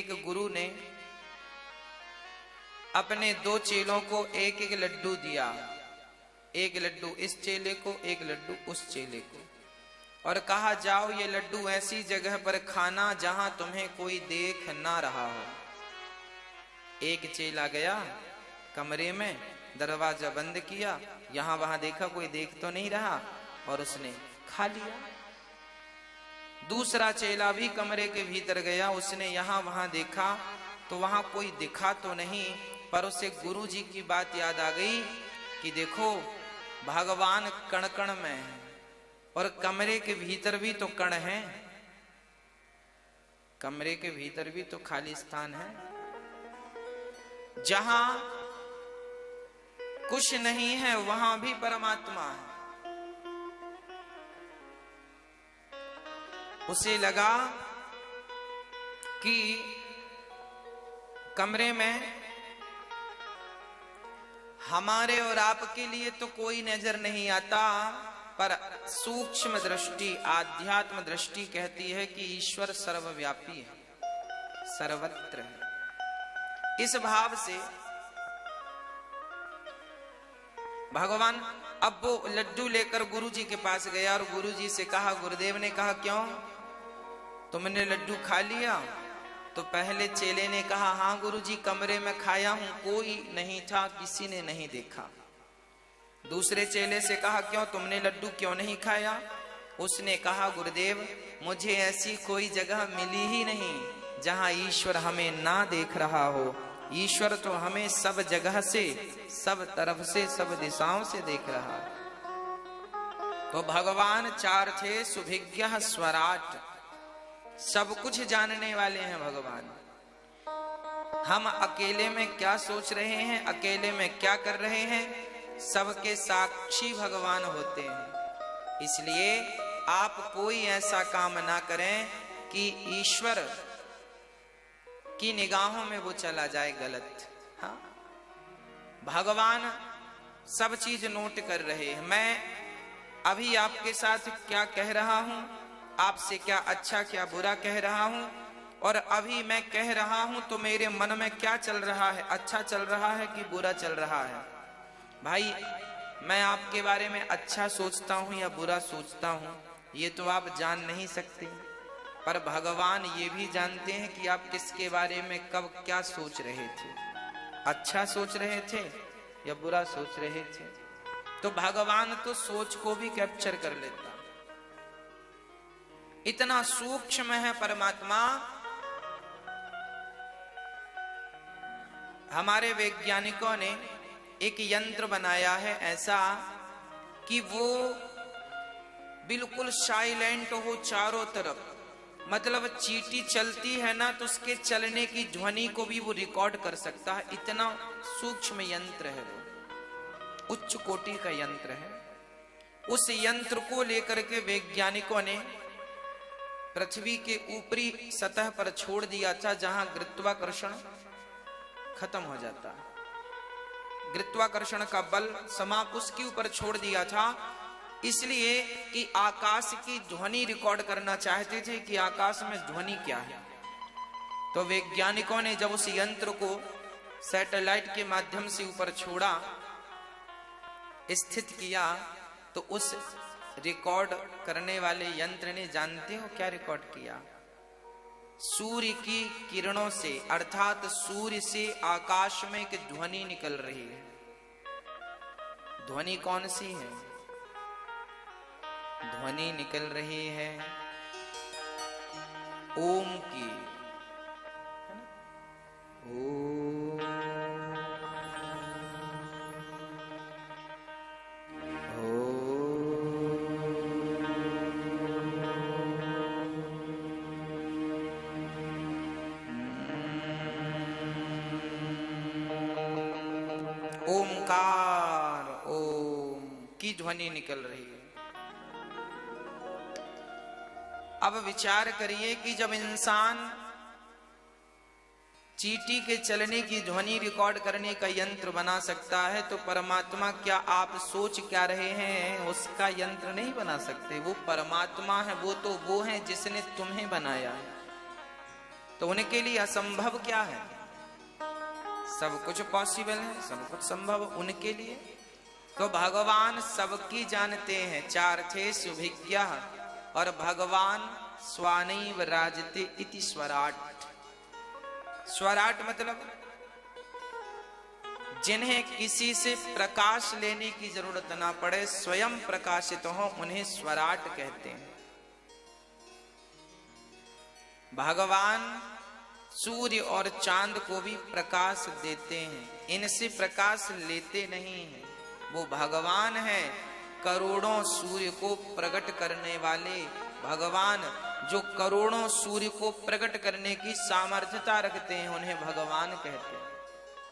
एक गुरु ने अपने दो चेलों को एक एक लड्डू दिया, एक लड्डू इस चेले को, एक लड्डू उस चेले को, और कहा जाओ ये लड्डू ऐसी जगह पर खाना जहां तुम्हें कोई देख ना रहा हो। एक चेला गया कमरे में, दरवाजा बंद किया, यहां वहां देखा कोई देख तो नहीं रहा और उसने खा लिया। दूसरा चेला भी कमरे के भीतर गया, उसने यहां वहां देखा तो वहां कोई दिखा तो नहीं, पर उसे गुरु जी की बात याद आ गई कि देखो भगवान कण कण में है और कमरे के भीतर भी तो कण है, कमरे के भीतर भी तो खाली स्थान है। जहां कुछ नहीं है वहां भी परमात्मा है। उसे लगा कि कमरे में हमारे और आपके लिए तो कोई नजर नहीं आता, पर सूक्ष्म दृष्टि, आध्यात्म दृष्टि कहती है कि ईश्वर सर्वव्यापी है, सर्वत्र है। इस भाव से भगवान अब वो लड्डू लेकर गुरु जी के पास गया और गुरु जी से कहा, गुरुदेव ने कहा क्यों तुमने लड्डू खा लिया? तो पहले चेले ने कहा हाँ गुरुजी कमरे में खाया हूं, कोई नहीं था, किसी ने नहीं देखा। दूसरे चेले से कहा क्यों तुमने लड्डू क्यों नहीं खाया? उसने कहा गुरुदेव मुझे ऐसी कोई जगह मिली ही नहीं जहां ईश्वर हमें ना देख रहा हो। ईश्वर तो हमें सब जगह से, सब तरफ से, सब दिशाओं से देख रहा है। तो भगवान चार थे, सुभिज्ञ स्वराट, सब कुछ जानने वाले हैं भगवान। हम अकेले में क्या सोच रहे हैं, अकेले में क्या कर रहे हैं, सबके साक्षी भगवान होते हैं। इसलिए आप कोई ऐसा काम ना करें कि ईश्वर की निगाहों में वो चला जाए गलत। हाँ, भगवान सब चीज नोट कर रहे हैं। मैं अभी आपके साथ क्या कह रहा हूं, आपसे क्या अच्छा क्या बुरा कह रहा हूं, और अभी मैं कह रहा हूं तो मेरे मन में क्या चल रहा है, अच्छा चल रहा है कि बुरा चल रहा है। भाई मैं आपके बारे में अच्छा सोचता हूं या बुरा सोचता हूं ये तो आप जान नहीं सकते, पर भगवान ये भी जानते हैं कि आप किसके बारे में कब क्या सोच रहे थे, अच्छा सोच रहे थे या बुरा सोच रहे थे। तो भगवान तो सोच को भी कैप्चर कर लेता, इतना सूक्ष्म है परमात्मा। हमारे वैज्ञानिकों ने एक यंत्र बनाया है ऐसा कि वो बिल्कुल साइलेंट हो चारों तरफ, मतलब चींटी चलती है ना तो उसके चलने की ध्वनि को भी वो रिकॉर्ड कर सकता है। इतना सूक्ष्म यंत्र है वो, उच्च कोटि का यंत्र है। उस यंत्र को लेकर के वैज्ञानिकों ने पृथ्वी के ऊपरी सतह पर छोड़ दिया था, जहां गुरुत्वाकर्षण खत्म हो जाता है। गुरुत्वाकर्षण का बल समाप्त उसके ऊपर छोड़ दिया था, इसलिए कि आकाश की ध्वनि रिकॉर्ड करना चाहते थे कि आकाश में ध्वनि क्या है। तो वैज्ञानिकों ने जब उस यंत्र को सैटेलाइट के माध्यम से ऊपर छोड़ा, स्थित किया, तो उस रिकॉर्ड करने वाले यंत्र ने जानते हो क्या रिकॉर्ड किया? सूर्य की किरणों से, अर्थात सूर्य से आकाश में एक ध्वनि निकल रही है। ध्वनि कौन सी है? ध्वनि निकल रही है ओम की। ओमकार, ओम की ध्वनि निकल रही है। अब विचार करिए कि जब इंसान चींटी के चलने की ध्वनि रिकॉर्ड करने का यंत्र बना सकता है, तो परमात्मा क्या आप सोच क्या रहे हैं उसका यंत्र नहीं बना सकते? वो परमात्मा है, वो तो वो है जिसने तुम्हें बनाया है। तो उनके लिए असंभव क्या है? सब कुछ पॉसिबल है, सब कुछ संभव उनके लिए। तो भगवान सबकी जानते हैं। चार थे सुभिज्ञ और भगवान स्वानैव राजते इति स्वराट। स्वराट मतलब जिन्हें किसी से प्रकाश लेने की जरूरत ना पड़े, स्वयं प्रकाशित हो, उन्हें स्वराट कहते हैं। भगवान सूर्य और चांद को भी प्रकाश देते हैं, इनसे प्रकाश लेते नहीं हैं। वो भगवान है करोड़ों सूर्य को प्रकट करने वाले। भगवान जो करोड़ों सूर्य को प्रकट करने की सामर्थ्यता रखते हैं, उन्हें भगवान कहते हैं।